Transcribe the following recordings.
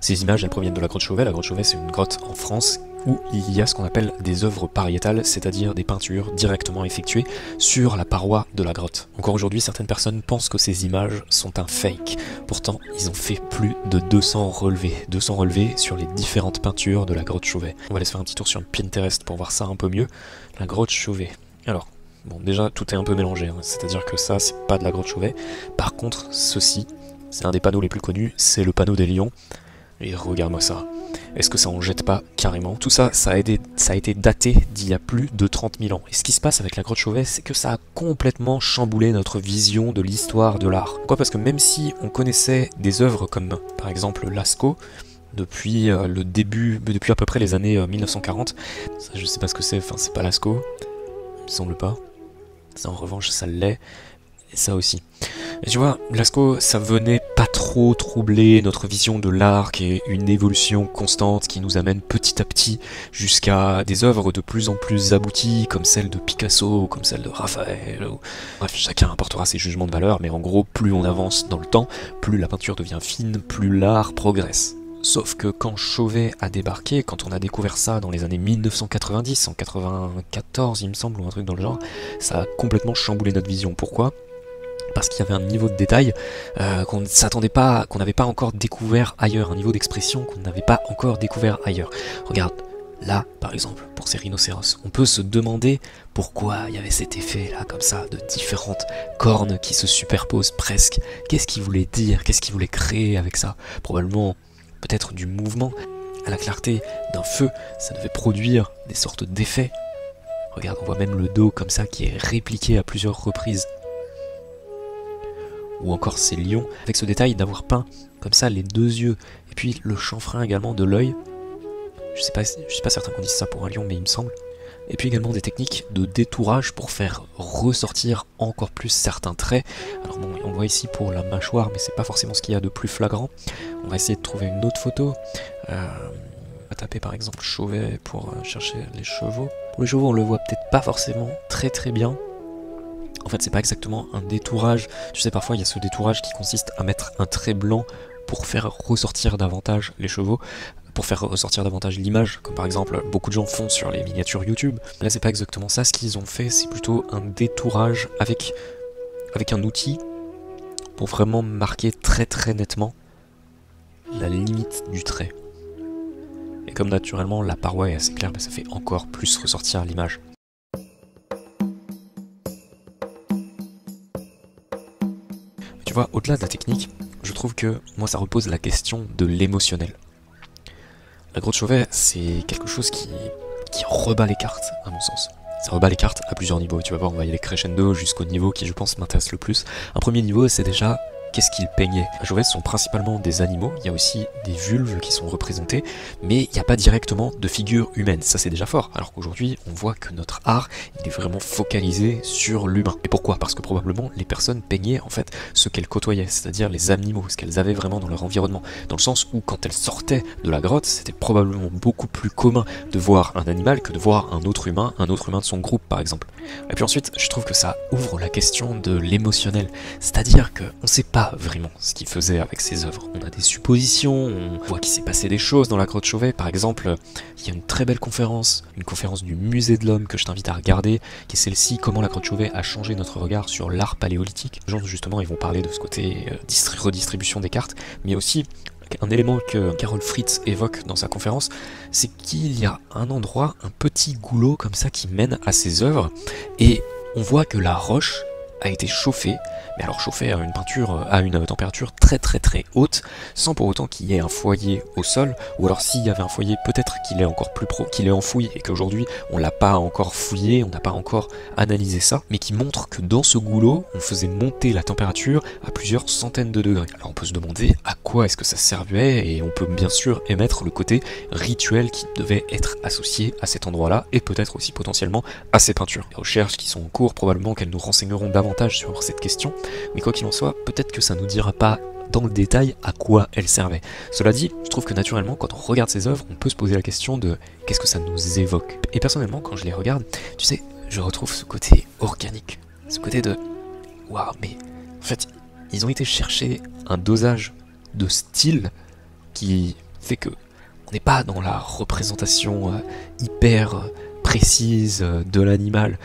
Ces images, elles proviennent de la grotte Chauvet. La grotte Chauvet, c'est une grotte en France où il y a ce qu'on appelle des œuvres pariétales, c'est-à-dire des peintures directement effectuées sur la paroi de la grotte. Encore aujourd'hui, certaines personnes pensent que ces images sont un fake. Pourtant, ils ont fait plus de 200 relevés sur les différentes peintures de la grotte Chauvet. On va aller se faire un petit tour sur le Pinterest pour voir ça un peu mieux. La grotte Chauvet. Alors, bon, déjà, tout est un peu mélangé, hein. C'est-à-dire que ça, c'est pas de la grotte Chauvet. Par contre, ceci, c'est un des panneaux les plus connus, c'est le panneau des lions. Et regarde-moi ça. Est-ce que ça en jette pas carrément? Tout ça, ça a été daté d'il y a plus de 30 000 ans. Et ce qui se passe avec la grotte Chauvet, c'est que ça a complètement chamboulé notre vision de l'histoire de l'art. Pourquoi? Parce que même si on connaissait des œuvres comme, par exemple, Lascaux, depuis le début, depuis à peu près les années 1940, ça, je sais pas ce que c'est, enfin c'est pas Lascaux, il me semble pas. Ça en revanche, ça l'est. Et ça aussi. Et tu vois, Lascaux, ça venait pas trop troubler notre vision de l'art, qui est une évolution constante qui nous amène petit à petit jusqu'à des œuvres de plus en plus abouties, comme celle de Picasso, comme celle de Raphaël. Bref, chacun apportera ses jugements de valeur, mais en gros, plus on avance dans le temps, plus la peinture devient fine, plus l'art progresse. Sauf que quand Chauvet a débarqué, quand on a découvert ça dans les années 1990, en 94 il me semble, ou un truc dans le genre, ça a complètement chamboulé notre vision. Pourquoi ? Parce qu'il y avait un niveau de détail qu'on ne s'attendait pas, qu'on n'avait pas encore découvert ailleurs, un niveau d'expression qu'on n'avait pas encore découvert ailleurs. Regarde, là, par exemple, pour ces rhinocéros, on peut se demander pourquoi il y avait cet effet là, comme ça, de différentes cornes qui se superposent presque. Qu'est-ce qu'il voulait dire? Qu'est-ce qu'il voulait créer avec ça? Probablement, peut-être du mouvement. À la clarté d'un feu, ça devait produire des sortes d'effets. Regarde, on voit même le dos comme ça qui est répliqué à plusieurs reprises. Ou encore ces lions, avec ce détail d'avoir peint comme ça les deux yeux, et puis le chanfrein également de l'œil. Je suis pas certain qu'on dise ça pour un lion, mais il me semble. Et puis également des techniques de détourage pour faire ressortir encore plus certains traits. Alors bon, on le voit ici pour la mâchoire, mais c'est pas forcément ce qu'il y a de plus flagrant. On va essayer de trouver une autre photo. On va taper par exemple Chauvet pour chercher les chevaux. Pour les chevaux, on le voit peut-être pas forcément très bien. En fait, c'est pas exactement un détourage. Tu sais, parfois, il y a ce détourage qui consiste à mettre un trait blanc pour faire ressortir davantage les chevaux, pour faire ressortir davantage l'image, comme par exemple, beaucoup de gens font sur les miniatures YouTube. Là, c'est pas exactement ça. Ce qu'ils ont fait, c'est plutôt un détourage avec un outil pour vraiment marquer très nettement la limite du trait. Et comme naturellement, la paroi est assez claire, ça fait encore plus ressortir l'image. Tu vois, au-delà de la technique, je trouve que moi ça repose la question de l'émotionnel. La grotte Chauvet, c'est quelque chose qui rebat les cartes, à mon sens. Ça rebat les cartes à plusieurs niveaux. Tu vas voir, on va y aller crescendo jusqu'au niveau qui, je pense, m'intéresse le plus. Un premier niveau, c'est déjà qu'est-ce qu'il peignait. Les Chauvet sont principalement des animaux, il y a aussi des vulves qui sont représentées, mais il n'y a pas directement de figure humaine, ça c'est déjà fort, alors qu'aujourd'hui on voit que notre art il est vraiment focalisé sur l'humain. Et pourquoi? Parce que probablement les personnes peignaient en fait ce qu'elles côtoyaient, c'est-à-dire les animaux, ce qu'elles avaient vraiment dans leur environnement, dans le sens où quand elles sortaient de la grotte, c'était probablement beaucoup plus commun de voir un animal que de voir un autre humain de son groupe par exemple. Et puis ensuite, je trouve que ça ouvre la question de l'émotionnel, c'est-à-dire qu'on ne sait pas vraiment ce qu'il faisait avec ses œuvres. On a des suppositions, on voit qu'il s'est passé des choses dans la grotte Chauvet. Par exemple, il y a une très belle conférence, une conférence du Musée de l'Homme que je t'invite à regarder, qui est celle-ci, comment la grotte Chauvet a changé notre regard sur l'art paléolithique. Les gens justement, ils vont parler de ce côté redistribution des cartes, mais aussi un élément que Carol Fritz évoque dans sa conférence, c'est qu'il y a un endroit, un petit goulot comme ça qui mène à ses œuvres, et on voit que la roche a été chauffée, mais alors chauffée à une peinture à une température très haute, sans pour autant qu'il y ait un foyer au sol, ou alors s'il y avait un foyer, peut-être qu'il est encore plus qu'il est enfoui, et qu'aujourd'hui on l'a pas encore fouillé, on n'a pas encore analysé ça, mais qui montre que dans ce goulot, on faisait monter la température à plusieurs centaines de degrés. Alors on peut se demander à quoi est-ce que ça servait, et on peut bien sûr émettre le côté rituel qui devait être associé à cet endroit-là, et peut-être aussi potentiellement à ces peintures. Les recherches qui sont en cours, probablement qu'elles nous renseigneront davantage sur cette question, mais quoi qu'il en soit, peut-être que ça nous dira pas dans le détail à quoi elle servait. Cela dit, je trouve que naturellement, quand on regarde ces œuvres, on peut se poser la question de qu'est-ce que ça nous évoque. Et personnellement, quand je les regarde, tu sais, je retrouve ce côté organique, ce côté de waouh, mais en fait, ils ont été chercher un dosage de style qui fait que on n'est pas dans la représentation hyper précise de l'animal.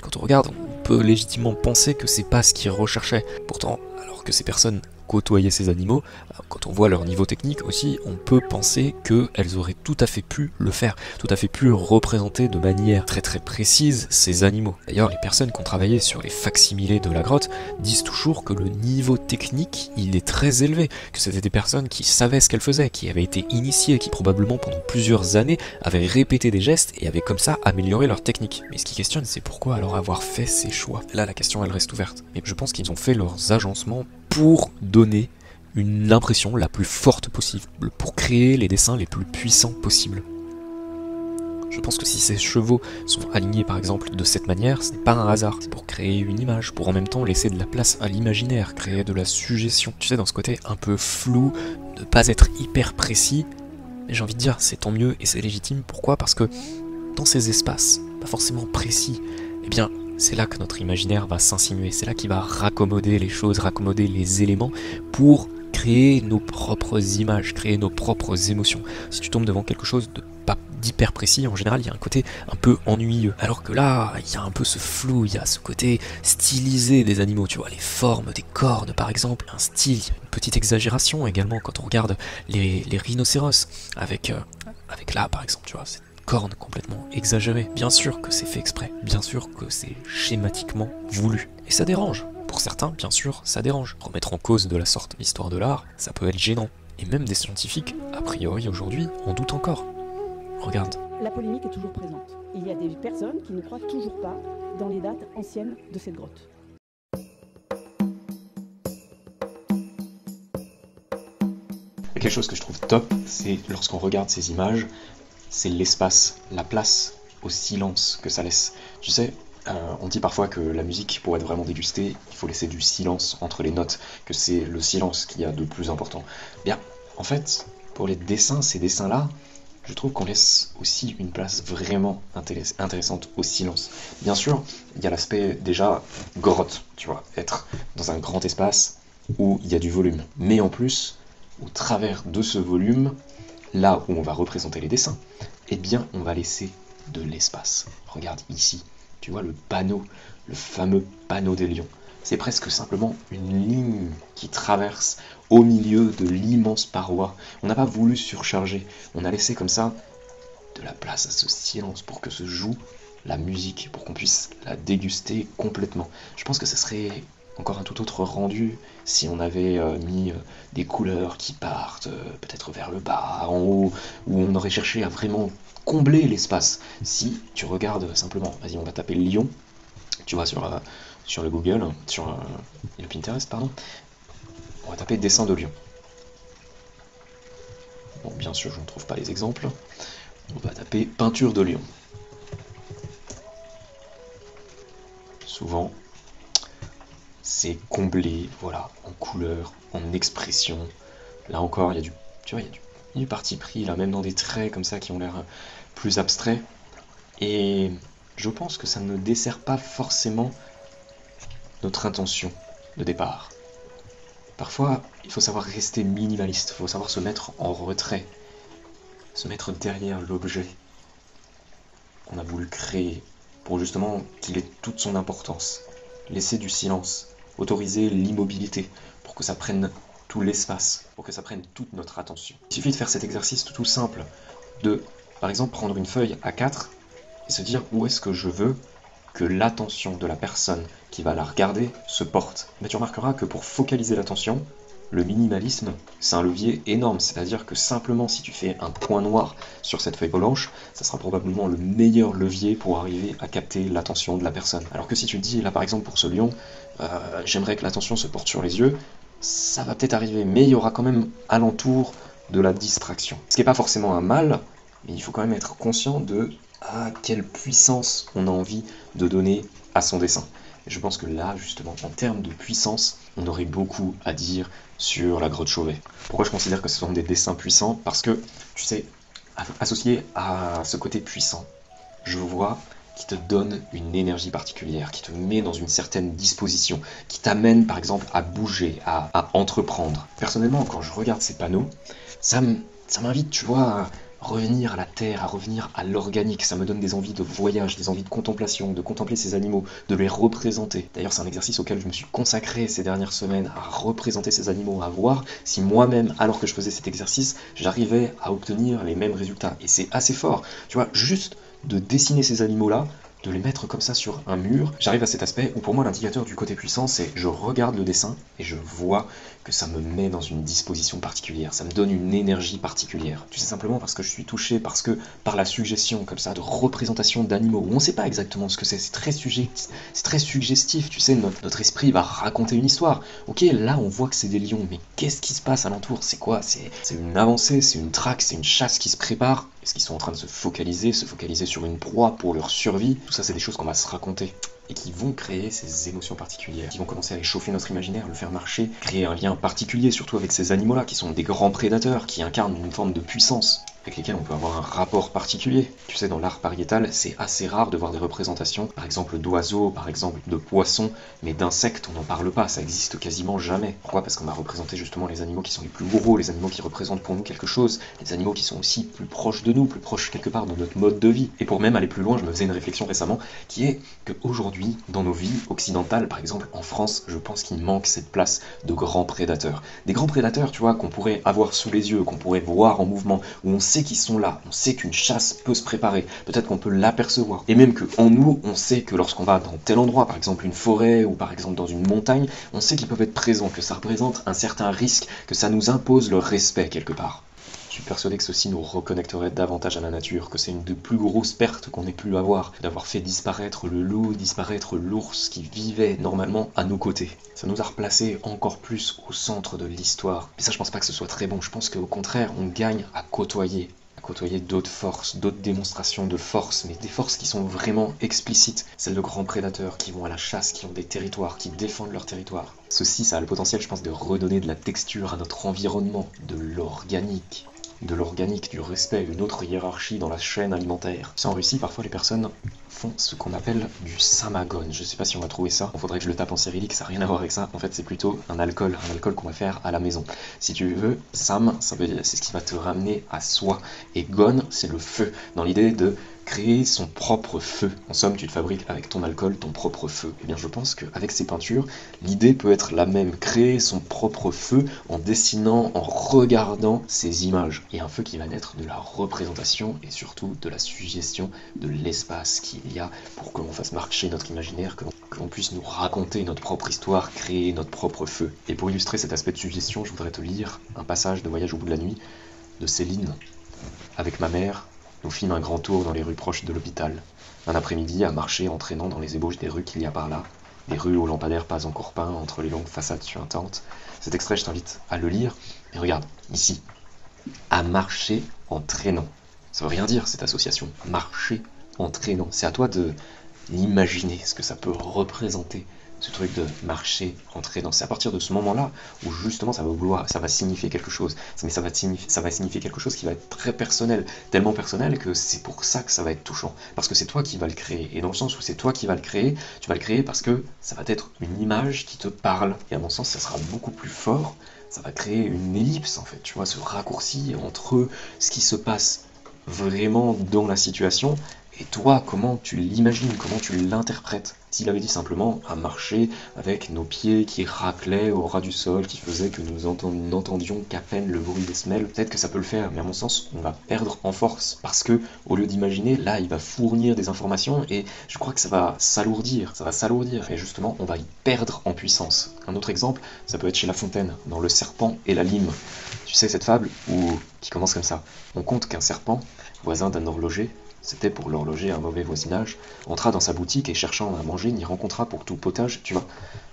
Quand on regarde, on peut légitimement penser que c'est pas ce qu'ils recherchaient. Pourtant, alors que ces personnes côtoyaient ces animaux, quand on voit leur niveau technique aussi, on peut penser qu'elles auraient tout à fait pu le faire, tout à fait pu représenter de manière très très précise ces animaux. D'ailleurs, les personnes qui ont travaillé sur les facsimilés de la grotte disent toujours que le niveau technique, il est très élevé, que c'était des personnes qui savaient ce qu'elles faisaient, qui avaient été initiées, qui probablement pendant plusieurs années avaient répété des gestes et avaient comme ça amélioré leur technique. Mais ce qui questionne, c'est pourquoi alors avoir fait ces choix. Là, la question, elle reste ouverte. Mais je pense qu'ils ont fait leurs agencements pour donner une impression la plus forte possible, pour créer les dessins les plus puissants possibles. Je pense que si ces chevaux sont alignés par exemple de cette manière, ce n'est pas un hasard, c'est pour créer une image, pour en même temps laisser de la place à l'imaginaire, créer de la suggestion. Tu sais, dans ce côté un peu flou, ne pas être hyper précis, mais j'ai envie de dire c'est tant mieux et c'est légitime. Pourquoi ? Parce que dans ces espaces, pas forcément précis, eh bien c'est là que notre imaginaire va s'insinuer, c'est là qu'il va raccommoder les choses, raccommoder les éléments pour créer nos propres images, créer nos propres émotions. Si tu tombes devant quelque chose de pas d'hyper précis, en général il y a un côté un peu ennuyeux. Alors que là, il y a un peu ce flou, il y a ce côté stylisé des animaux, tu vois, les formes des cornes par exemple, un style, il y a une petite exagération également quand on regarde les rhinocéros, avec là par exemple, tu vois, cornes complètement exagérées. Bien sûr que c'est fait exprès, bien sûr que c'est schématiquement voulu. Et ça dérange. Pour certains, bien sûr, ça dérange. Remettre en cause de la sorte l'histoire de l'art, ça peut être gênant. Et même des scientifiques, a priori aujourd'hui, en doutent encore. Regarde. La polémique est toujours présente. Il y a des personnes qui ne croient toujours pas dans les dates anciennes de cette grotte. Quelque chose que je trouve top, c'est lorsqu'on regarde ces images, c'est l'espace, la place au silence que ça laisse. Tu sais, on dit parfois que la musique, pour être vraiment dégustée, il faut laisser du silence entre les notes, que c'est le silence qu'il y a de plus important. Bien, en fait, pour les dessins, ces dessins-là, je trouve qu'on laisse aussi une place vraiment intéressante au silence. Bien sûr, il y a l'aspect déjà grotte, tu vois, être dans un grand espace où il y a du volume. Mais en plus, au travers de ce volume, là où on va représenter les dessins, eh bien, on va laisser de l'espace. Regarde ici, tu vois le panneau, le fameux panneau des lions. C'est presque simplement une ligne qui traverse au milieu de l'immense paroi. On n'a pas voulu surcharger, on a laissé comme ça de la place à ce silence pour que se joue la musique, pour qu'on puisse la déguster complètement. Je pense que ce serait encore un tout autre rendu si on avait mis des couleurs qui partent peut-être vers le bas, en haut, où on aurait cherché à vraiment combler l'espace. Si tu regardes simplement, vas-y, on va taper lion, tu vois, sur le Google, sur le Pinterest, pardon, on va taper dessin de lion. Bon, bien sûr, je ne trouve pas les exemples. On va taper peinture de lion. Souvent, c'est comblé, voilà, en couleur, en expression. Là encore, il y a du parti pris, là, même dans des traits comme ça qui ont l'air plus abstraits. Et je pense que ça ne dessert pas forcément notre intention de départ. Parfois, il faut savoir rester minimaliste, il faut savoir se mettre en retrait, se mettre derrière l'objet qu'on a voulu créer pour justement qu'il ait toute son importance. Laisser du silence, autoriser l'immobilité pour que ça prenne tout l'espace, pour que ça prenne toute notre attention. Il suffit de faire cet exercice tout simple, de par exemple prendre une feuille A4 et se dire où est-ce que je veux que l'attention de la personne qui va la regarder se porte. Mais tu remarqueras que pour focaliser l'attention, le minimalisme, c'est un levier énorme, c'est-à-dire que simplement si tu fais un point noir sur cette feuille blanche, ça sera probablement le meilleur levier pour arriver à capter l'attention de la personne. Alors que si tu te dis, là par exemple pour ce lion, j'aimerais que l'attention se porte sur les yeux, ça va peut-être arriver, mais il y aura quand même alentour de la distraction. Ce qui n'est pas forcément un mal, mais il faut quand même être conscient de quelle puissance on a envie de donner à son dessin. Et je pense que là, justement, en termes de puissance, on aurait beaucoup à dire sur la grotte Chauvet. Pourquoi je considère que ce sont des dessins puissants ? Parce que, tu sais, associé à ce côté puissant, je vois qui te donne une énergie particulière, qui te met dans une certaine disposition, qui t'amène par exemple à bouger, à entreprendre. Personnellement, quand je regarde ces panneaux, ça me Ça m'invite, tu vois, à revenir à la terre, à revenir à l'organique. Ça me donne des envies de voyage, des envies de contemplation, de contempler ces animaux, de les représenter. D'ailleurs, c'est un exercice auquel je me suis consacré ces dernières semaines, à représenter ces animaux, à voir si moi-même, alors que je faisais cet exercice, j'arrivais à obtenir les mêmes résultats. Et c'est assez fort, tu vois, juste de dessiner ces animaux-là, de les mettre comme ça sur un mur, j'arrive à cet aspect où pour moi l'indicateur du côté puissant, c'est je regarde le dessin et je vois que ça me met dans une disposition particulière, ça me donne une énergie particulière. Tu sais, simplement parce que je suis touché, parce que par la suggestion comme ça de représentation d'animaux, où on ne sait pas exactement ce que c'est très suggestif, tu sais, notre esprit va raconter une histoire. Ok, là on voit que c'est des lions, mais qu'est-ce qui se passe alentour? C'est quoi? C'est une avancée, c'est une traque, c'est une chasse qui se prépare? Est-ce qu'ils sont en train de se focaliser sur une proie pour leur survie? Tout ça, c'est des choses qu'on va se raconter et qui vont créer ces émotions particulières, qui vont commencer à échauffer notre imaginaire, le faire marcher, créer un lien particulier, surtout avec ces animaux-là, qui sont des grands prédateurs, qui incarnent une forme de puissance, avec lesquels on peut avoir un rapport particulier. Tu sais, dans l'art pariétal, c'est assez rare de voir des représentations, par exemple d'oiseaux, par exemple de poissons, mais d'insectes, on n'en parle pas, ça existe quasiment jamais. Pourquoi? Parce qu'on va représenter justement les animaux qui sont les plus gros, les animaux qui représentent pour nous quelque chose, les animaux qui sont aussi plus proches de nous, plus proches quelque part de notre mode de vie. Et pour même aller plus loin, je me faisais une réflexion récemment, qui est qu'aujourd'hui, dans nos vies occidentales, par exemple en France, je pense qu'il manque cette place de grands prédateurs. Des grands prédateurs, tu vois, qu'on pourrait avoir sous les yeux, qu'on pourrait voir en mouvement, où on sait qu'ils sont là, on sait qu'une chasse peut se préparer, peut-être qu'on peut l'apercevoir. Et même qu'en nous, on sait que lorsqu'on va dans tel endroit, par exemple une forêt ou par exemple dans une montagne, on sait qu'ils peuvent être présents, que ça représente un certain risque, que ça nous impose leur respect quelque part. Je suis persuadé que ceci nous reconnecterait davantage à la nature, que c'est une des plus grosses pertes qu'on ait pu avoir, d'avoir fait disparaître le loup, disparaître l'ours qui vivait normalement à nos côtés. Ça nous a replacés encore plus au centre de l'histoire. Mais ça, je pense pas que ce soit très bon. Je pense qu'au contraire, on gagne à côtoyer d'autres forces, d'autres démonstrations de force, mais des forces qui sont vraiment explicites, celles de grands prédateurs qui vont à la chasse, qui ont des territoires, qui défendent leur territoire. Ceci, ça a le potentiel, je pense, de redonner de la texture à notre environnement, de l'organique, du respect, une autre hiérarchie dans la chaîne alimentaire. Ça, en Russie, parfois les personnes font ce qu'on appelle du samagone. Je sais pas si on va trouver ça. Il faudrait que je le tape en cyrillique, ça n'a rien à voir avec ça. En fait, c'est plutôt un alcool qu'on va faire à la maison. Si tu veux, sam, ça veut dire c'est ce qui va te ramener à soi. Et gon, c'est le feu. Dans l'idée de créer son propre feu. En somme, tu te fabriques avec ton alcool ton propre feu. Eh bien, je pense qu'avec ces peintures, l'idée peut être la même. Créer son propre feu en dessinant, en regardant ces images. Et un feu qui va naître de la représentation et surtout de la suggestion de l'espace qu'il y a pour que l'on fasse marcher notre imaginaire, que l'on puisse nous raconter notre propre histoire, créer notre propre feu. Et pour illustrer cet aspect de suggestion, je voudrais te lire un passage de Voyage au bout de la nuit de Céline. Avec ma mère, nous fîmes un grand tour dans les rues proches de l'hôpital. Un après-midi, à marcher en traînant dans les ébauches des rues qu'il y a par là, des rues aux lampadaires pas encore peints entre les longues façades suintantes. Cet extrait, je t'invite à le lire. Et regarde, ici, à marcher en traînant. Ça veut rien dire, cette association. Marcher en traînant. C'est à toi de l'imaginer, ce que ça peut représenter. Ce truc de marcher, rentrer dans... C'est à partir de ce moment-là où justement ça va signifier quelque chose. Mais ça va signifier quelque chose qui va être très personnel. Tellement personnel que c'est pour ça que ça va être touchant. Parce que c'est toi qui vas le créer. Et dans le sens où c'est toi qui vas le créer, tu vas le créer parce que ça va être une image qui te parle. Et à mon sens, ça sera beaucoup plus fort. Ça va créer une ellipse en fait, tu vois, ce raccourci entre ce qui se passe vraiment dans la situation et toi, comment tu l'imagines, comment tu l'interprètes. S'il avait dit simplement à marcher avec nos pieds qui raclaient au ras du sol, qui faisait que nous n'entendions qu'à peine le bruit des semelles, peut-être que ça peut le faire, mais à mon sens, on va perdre en force. Parce que, au lieu d'imaginer, là, il va fournir des informations et je crois que ça va s'alourdir. Et justement, on va y perdre en puissance. Un autre exemple, ça peut être chez La Fontaine, dans Le Serpent et la Lime. Tu sais, cette fable qui commence comme ça. On compte qu'un serpent, voisin d'un horloger, c'était pour l'horloger un mauvais voisinage, entra dans sa boutique et cherchant à manger, n'y rencontra pour tout potage, tu vois.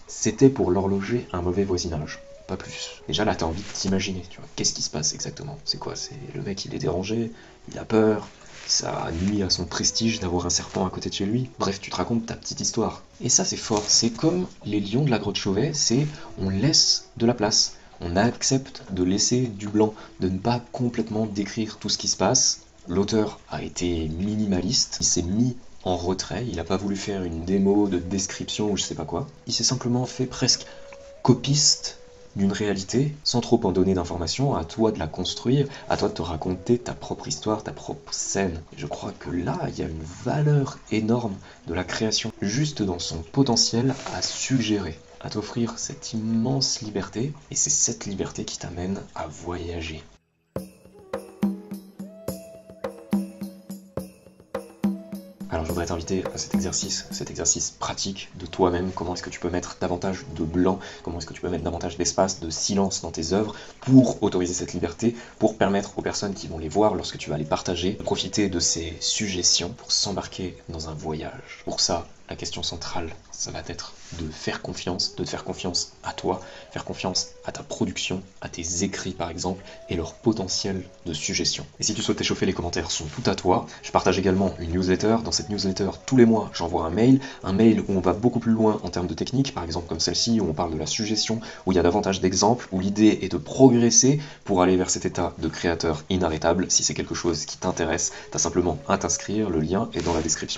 C'était pour l'horloger un mauvais voisinage, pas plus. Déjà là, t'as envie de t'imaginer, tu vois. Qu'est-ce qui se passe exactement? C'est quoi? C'est le mec, il est dérangé, il a peur, ça nuit à son prestige d'avoir un serpent à côté de chez lui. Bref, tu te racontes ta petite histoire. Et ça, c'est fort. C'est comme les lions de la grotte Chauvet, c'est on laisse de la place. On accepte de laisser du blanc, de ne pas complètement décrire tout ce qui se passe. L'auteur a été minimaliste, il s'est mis en retrait, il n'a pas voulu faire une démo de description ou je sais pas quoi. Il s'est simplement fait presque copiste d'une réalité, sans trop en donner d'informations, à toi de la construire, à toi de te raconter ta propre histoire, ta propre scène. Et je crois que là, il y a une valeur énorme de la création, juste dans son potentiel à suggérer, à t'offrir cette immense liberté, et c'est cette liberté qui t'amène à voyager. Alors je voudrais t'inviter à cet exercice pratique de toi-même. Comment est-ce que tu peux mettre davantage de blanc, comment est-ce que tu peux mettre davantage d'espace, de silence dans tes œuvres pour autoriser cette liberté, pour permettre aux personnes qui vont les voir lorsque tu vas les partager, de profiter de ces suggestions pour s'embarquer dans un voyage. Pour ça, la question centrale, ça va être de faire confiance, de te faire confiance à toi, faire confiance à ta production, à tes écrits par exemple, et leur potentiel de suggestion. Et si tu souhaites t'échauffer, les commentaires sont tout à toi. Je partage également une newsletter. Dans cette newsletter, tous les mois, j'envoie un mail où on va beaucoup plus loin en termes de technique, par exemple comme celle-ci, où on parle de la suggestion, où il y a davantage d'exemples, où l'idée est de progresser pour aller vers cet état de créateur inarrêtable. Si c'est quelque chose qui t'intéresse, t'as simplement à t'inscrire, le lien est dans la description.